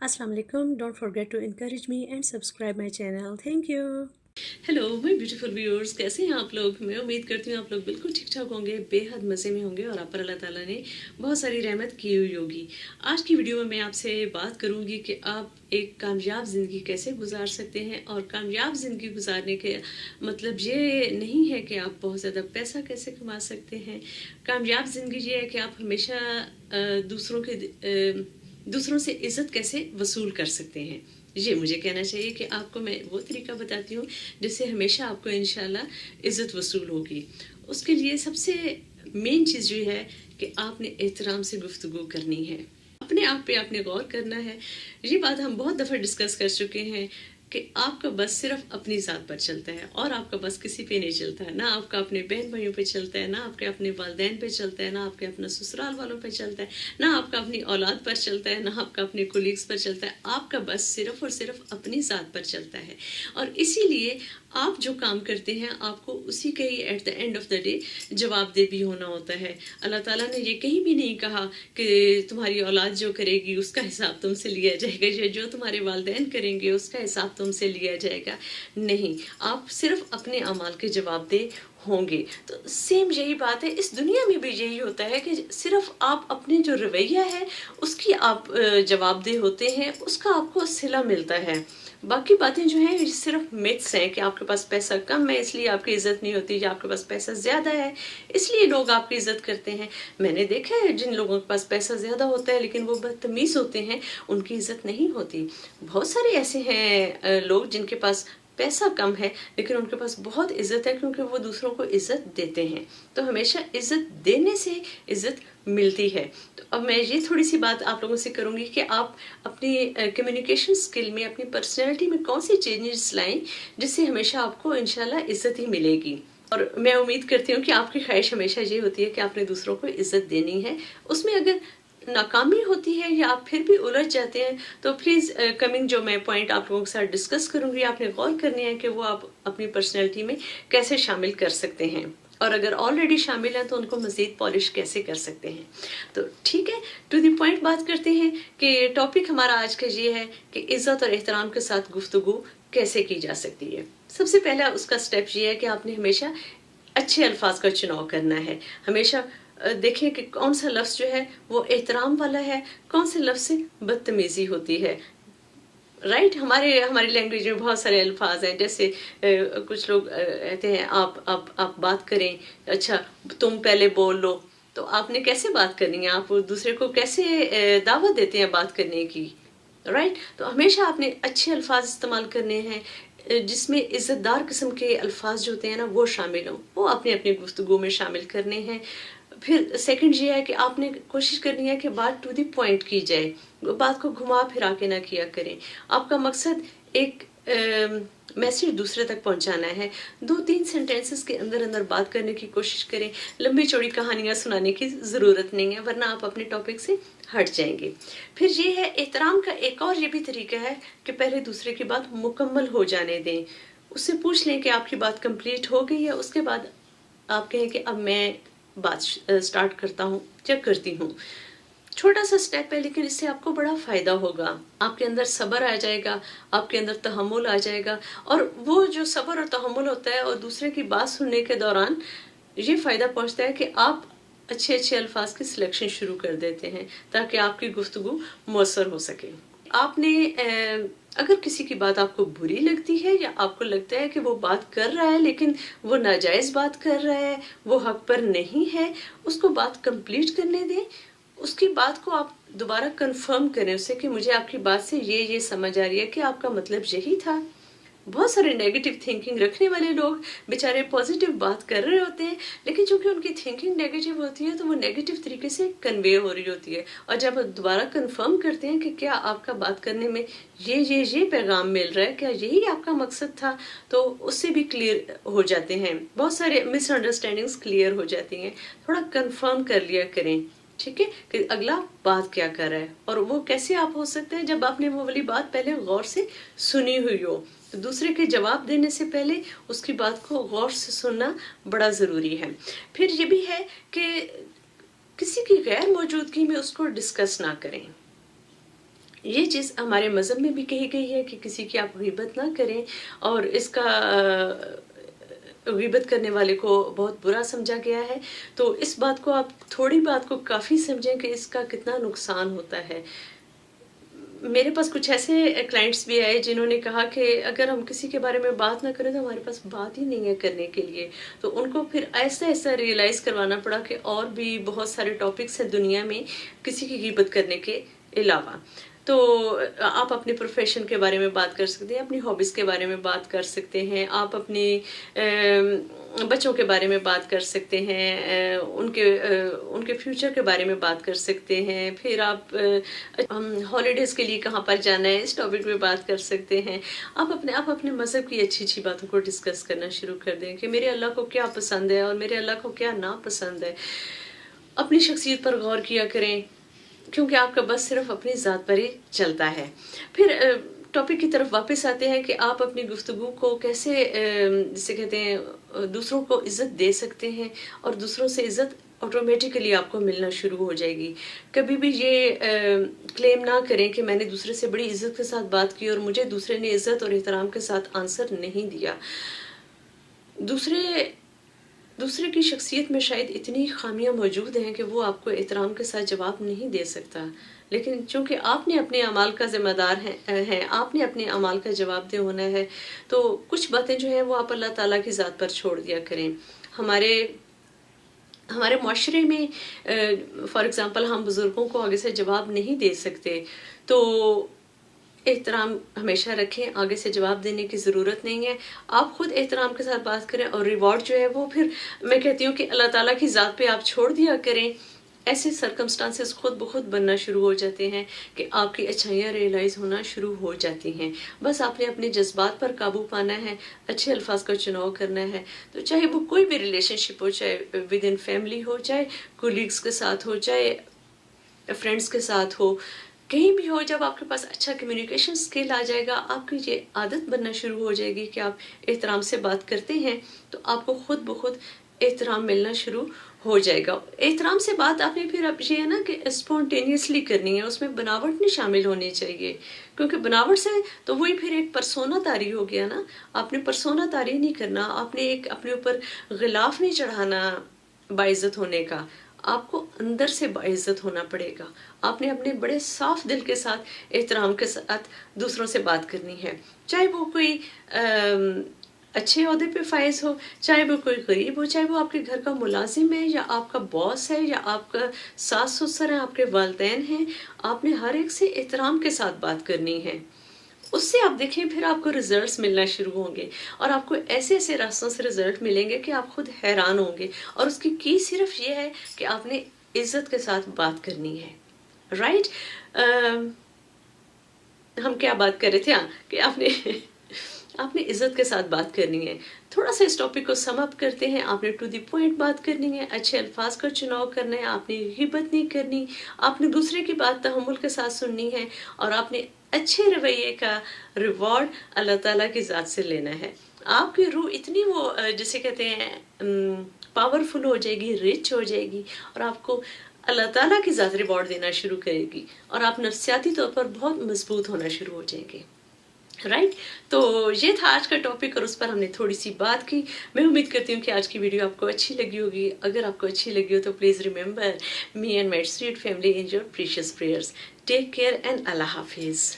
Assalamu alaikum. Don't forget to encourage me and subscribe my channel. Thank you. Hello my beautiful viewers, कैसे हैं आप लोग। मैं उम्मीद करती हूँ आप लोग बिल्कुल ठीक ठाक होंगे, बेहद मज़े में होंगे और आप पर अल्लाह ताला ने बहुत सारी रहमत की हुई होगी। आज की वीडियो में मैं आपसे बात करूँगी कि आप एक कामयाब ज़िंदगी कैसे गुजार सकते हैं। और कामयाब ज़िंदगी गुजारने के मतलब ये नहीं है कि आप बहुत ज़्यादा पैसा कैसे कमा सकते हैं। कामयाब ज़िंदगी ये है कि आप हमेशा दूसरों से इज़्ज़त कैसे वसूल कर सकते हैं। ये मुझे कहना चाहिए कि आपको मैं वो तरीका बताती हूँ जिससे हमेशा आपको इंशाल्लाह इज़्ज़त वसूल होगी। उसके लिए सबसे मेन चीज़ ये है कि आपने एहतराम से गुफ्तगू करनी है, अपने आप पे आपने गौर करना है। ये बात हम बहुत दफ़ा डिस्कस कर चुके हैं कि आपका बस सिर्फ अपनी ज़ात पर चलता है और आपका बस किसी पे नहीं चलता है। ना आपका अपने बहन भाइयों पे चलता है, ना आपके अपने वालिदैन पे चलता है, ना आपके अपने ससुराल वालों पे चलता है, ना आपका अपनी औलाद पर चलता है, ना आपका अपने कोलीग्स पर चलता है। आपका बस सिर्फ और सिर्फ अपनी ज़ात पर चलता है। और इसीलिए आप जो काम करते हैं आपको उसी के ही at the end of the day जवाबदेह भी होना होता है। अल्लाह ताला ने ये कहीं भी नहीं कहा कि तुम्हारी औलाद जो करेगी उसका हिसाब तुमसे लिया जाएगा या जो तुम्हारे वालिदैन करेंगे उसका हिसाब तुमसे लिया जाएगा। नहीं, आप सिर्फ अपने अमाल के जवाबदेह होंगे। तो सेम यही बात है, इस दुनिया में भी यही होता है कि सिर्फ आप अपने जो रवैया है उसकी आप जवाबदेह होते हैं, उसका आपको सिला मिलता है। बाकी बातें जो हैं सिर्फ मिथ्स हैं कि आपके पास पैसा कम है इसलिए आपकी इज्जत नहीं होती, या आपके पास पैसा ज़्यादा है इसलिए लोग आपकी इज्जत करते हैं। मैंने देखा है जिन लोगों के पास पैसा ज़्यादा होता है लेकिन वो बदतमीज़ होते हैं, उनकी इज्जत नहीं होती। बहुत सारे ऐसे हैं लोग जिनके पास पैसा कम है लेकिन उनके पास बहुत इज्जत है क्योंकि वो दूसरों को इज्जत देते हैं। तो हमेशा इज्जत देने से इज्जत मिलती है। तो अब मैं ये थोड़ी सी बात आप लोगों से करूंगी कि आप अपनी कम्युनिकेशन स्किल में, अपनी पर्सनैलिटी में कौन सी चेंजेस लाएं जिससे हमेशा आपको इंशाल्लाह इज्जत ही मिलेगी। और मैं उम्मीद करती हूँ कि आपकी ख्वाहिश हमेशा ये होती है कि आपने दूसरों को इज्जत देनी है। उसमें अगर नाकामी होती है या आप फिर भी उलझ जाते हैं तो प्लीज़ कमिंग जो मैं पॉइंट आप लोगों के साथ डिस्कस करूंगी आपने गौर करनी है कि वो आप अपनी पर्सनैलिटी में कैसे शामिल कर सकते हैं, और अगर ऑलरेडी शामिल हैं तो उनको मज़ीद पॉलिश कैसे कर सकते हैं। तो ठीक है, टू द पॉइंट बात करते हैं कि टॉपिक हमारा आज का ये है कि इज़्ज़त और एहतराम के साथ गुफ्तगू कैसे की जा सकती है। सबसे पहला उसका स्टेप ये है कि आपने हमेशा अच्छे अल्फाज का चुनाव करना है। हमेशा देखें कि कौन सा लफ्ज़ जो है वो एहतराम वाला है, कौन से लफ्ज़ से बदतमीज़ी होती है। राइट, हमारी लैंग्वेज में बहुत सारे अल्फाज हैं, जैसे कुछ लोग कहते हैं आप बात करें, अच्छा तुम पहले बोल लो। तो आपने कैसे बात करनी है, आप दूसरे को कैसे दावत देते हैं बात करने की। राइट, तो हमेशा आपने अच्छे अल्फाज इस्तेमाल करने हैं जिसमें इज़्ज़तदार किस्म के अल्फाज जो होते हैं ना वो शामिल हों, वो अपने अपनी गुफ्तगू में शामिल करने हैं। फिर सेकंड ये है कि आपने कोशिश करनी है कि बात टू द पॉइंट की जाए, बात को घुमा फिरा के ना किया करें। आपका मकसद एक मैसेज दूसरे तक पहुंचाना है। 2-3 सेंटेंसेस के अंदर अंदर बात करने की कोशिश करें। लंबी चौड़ी कहानियां सुनाने की ज़रूरत नहीं है वरना आप अपने टॉपिक से हट जाएंगे। फिर ये है एहतराम का एक और ये भी तरीका है कि पहले दूसरे की बात मुकम्मल हो जाने दें। उससे पूछ लें कि आपकी बात कंप्लीट हो गई है, उसके बाद आप कहें कि अब मैं बात स्टार्ट करता हूँ या करती हूँ। छोटा सा स्टेप है लेकिन इससे आपको बड़ा फायदा होगा। आपके अंदर सब्र आ जाएगा, आपके अंदर तहम्मुल आ जाएगा। और वो जो सब्र और तहम्मुल होता है और दूसरे की बात सुनने के दौरान ये फ़ायदा पहुंचता है कि आप अच्छे अच्छे अल्फाज की सिलेक्शन शुरू कर देते हैं ताकि आपकी गुफ्तगू मौसर हो सके। आपने अगर किसी की बात आपको बुरी लगती है या आपको लगता है कि वो बात कर रहा है लेकिन वो नाजायज़ बात कर रहा है, वो हक पर नहीं है, उसको बात कंप्लीट करने दें। उसकी बात को आप दोबारा कंफर्म करें उससे कि मुझे आपकी बात से ये समझ आ रही है कि आपका मतलब यही था। बहुत सारे नेगेटिव थिंकिंग रखने वाले लोग बेचारे पॉजिटिव बात कर रहे होते हैं लेकिन चूंकि उनकी थिंकिंग नेगेटिव होती है तो वो नेगेटिव तरीके से कन्वे हो रही होती है। और जब दोबारा कंफर्म करते हैं कि क्या आपका बात करने में ये पैगाम मिल रहा है, क्या यही आपका मकसद था, तो उससे भी क्लियर हो जाते हैं। बहुत सारे मिसअंडरस्टैंडिंग्स क्लियर हो जाती हैं। थोड़ा कंफर्म कर लिया करें, ठीक है, कि अगला बात क्या कर रहा है। और वो कैसे आप हो सकते हैं जब आपने वो वाली बात पहले गौर से सुनी हुई हो। तो दूसरे के जवाब देने से पहले उसकी बात को गौर से सुनना बड़ा ज़रूरी है। फिर ये भी है कि किसी की गैर मौजूदगी में उसको डिस्कस ना करें। یہ چیز ہمارے مذہب میں بھی کہی گئی ہے کہ کسی کی آپ غیبت نہ کریں، اور اس کا غیبت کرنے والے کو بہت برا سمجھا گیا ہے. تو اس بات کو آپ تھوڑی بات کو کافی سمجھیں کہ اس کا کتنا نقصان ہوتا ہے. میرے پاس کچھ ایسے کلائنٹس بھی آئے جنہوں نے کہا کہ اگر ہم کسی کے بارے میں بات نہ کریں تو ہمارے پاس بات ہی نہیں ہے کرنے کے لیے. تو ان کو پھر ایسا ایسا ریئلائز کروانا پڑا کہ اور بھی بہت سارے ٹاپکس ہیں دنیا میں کسی کی غیبت کرنے کے علاوہ. تو آپ اپنے پروفیشن کے بارے میں بات کر سکتے ہیں، اپنی ہابیز کے بارے میں بات کر سکتے ہیں، آپ اپنے بچوں کے بارے میں بات کر سکتے ہیں، ان کے فیوچر کے بارے میں بات کر سکتے ہیں. پھر آپ ہالیڈیز کے لیے کہاں پر جانا ہے اس ٹاپک پہ بات کر سکتے ہیں. آپ اپنے مذہب کی اچھی اچھی باتوں کو ڈسکس کرنا شروع کر دیں کہ میرے اللہ کو کیا پسند ہے اور میرے اللہ کو کیا ناپسند ہے. اپنی شخصیت پر غور کیا کریں، کیونکہ آپ کا بس صرف اپنی ذات پر ہی چلتا ہے. پھر ٹاپک کی طرف واپس آتے ہیں کہ آپ اپنی گفتگو کو کیسے جسے کہتے ہیں دوسروں کو عزت دے سکتے ہیں، اور دوسروں سے عزت آٹومیٹیکلی آپ کو ملنا شروع ہو جائے گی. کبھی بھی یہ کلیم نہ کریں کہ میں نے دوسرے سے بڑی عزت کے ساتھ بات کی اور مجھے دوسرے نے عزت اور احترام کے ساتھ آنسر نہیں دیا. دوسرے کی شخصیت میں شاید اتنی خامیاں موجود ہیں کہ وہ آپ کو احترام کے ساتھ جواب نہیں دے سکتا، لیکن چونکہ آپ نے اپنے اعمال کا ذمہ دار ہیں، آپ نے اپنے اعمال کا جواب دہ ہونا ہے. تو کچھ باتیں جو ہیں وہ آپ اللہ تعالیٰ کی ذات پر چھوڑ دیا کریں. ہمارے معاشرے میں فار ایگزامپل ہم بزرگوں کو آگے سے جواب نہیں دے سکتے، تو احترام ہمیشہ رکھیں، آگے سے جواب دینے کی ضرورت نہیں ہے. آپ خود احترام کے ساتھ بات کریں، اور ریوارڈ جو ہے وہ پھر میں کہتی ہوں کہ اللہ تعالیٰ کی ذات پہ آپ چھوڑ دیا کریں. ایسے سرکمسٹانسز خود بخود بننا شروع ہو جاتے ہیں کہ آپ کی اچھائیاں ریئلائز ہونا شروع ہو جاتی ہیں. بس آپ نے اپنے جذبات پر قابو پانا ہے، اچھے الفاظ کا چناؤ کرنا ہے. تو چاہے وہ کوئی بھی ریلیشن شپ ہو، چاہے ود ان فیملی ہو، چاہے کولیگس کے ساتھ ہو، چاہے فرینڈس کے ساتھ ہو، کہیں بھی ہو، جب آپ کے پاس اچھا کمیونیکیشن سکل آ جائے گا، آپ کی یہ عادت بننا شروع ہو جائے گی کہ آپ احترام سے بات کرتے ہیں، تو آپ کو خود بخود احترام ملنا شروع ہو جائے گا. احترام سے بات آپ نے پھر اب یہ ہے نا کہ اسپونٹینیسلی کرنی ہے، اس میں بناوٹ نہیں شامل ہونی چاہیے، کیونکہ بناوٹ سے تو وہی پھر ایک پرسونا طاری ہو گیا نا. آپ نے پرسونا طاری نہیں کرنا، آپ نے ایک اپنے اوپر غلاف نہیں چڑھانا باعزت ہونے کا. آپ کو اندر سے باعزت ہونا پڑے گا. آپ نے اپنے بڑے صاف دل کے ساتھ احترام کے ساتھ دوسروں سے بات کرنی ہے، چاہے وہ کوئی اچھے عہدے پہ فائز ہو، چاہے وہ کوئی غریب ہو، چاہے وہ آپ کے گھر کا ملازم ہے یا آپ کا باس ہے یا آپ کا ساس سسر ہے، آپ کے والدین ہیں. آپ نے ہر ایک سے احترام کے ساتھ بات کرنی ہے. اس سے آپ دیکھیں پھر آپ کو ریزلٹس ملنا شروع ہوں گے، اور آپ کو ایسے ایسے راستوں سے رزلٹ ملیں گے کہ آپ خود حیران ہوں گے. اور اس کی صرف یہ ہے کہ آپ نے عزت کے ساتھ بات کرنی ہے. رائٹ؟ ہم کیا بات کر رہے تھے؟ کہ آپ نے عزت کے ساتھ بات کرنی ہے. تھوڑا سا اس ٹاپک کو سم اپ کرتے ہیں. آپ نے ٹو دی پوائنٹ بات کرنی ہے، اچھے الفاظ کا چناؤ کرنا ہے، آپ نے غیبت نہیں کرنی، آپ نے دوسرے کی بات تحمل کے ساتھ سننی ہے، اور آپ نے اچھے رویے کا ریوارڈ اللہ تعالیٰ کی ذات سے لینا ہے. آپ کی روح اتنی وہ جسے کہتے ہیں پاورفل ہو جائے گی، رچ ہو جائے گی، اور آپ کو اللہ تعالیٰ کی ذات ریوارڈ دینا شروع کرے گی، اور آپ نفسیاتی طور پر بہت مضبوط ہونا شروع ہو جائیں گے. رائٹ؟ تو یہ تھا آج کا ٹاپک، اور اس پر ہم نے تھوڑی سی بات کی. میں امید کرتی ہوں کہ آج کی ویڈیو آپ کو اچھی لگی ہوگی. اگر آپ کو اچھی لگی ہو تو please remember me and my sweet family in your precious prayers. Take care and اللہ حافظ.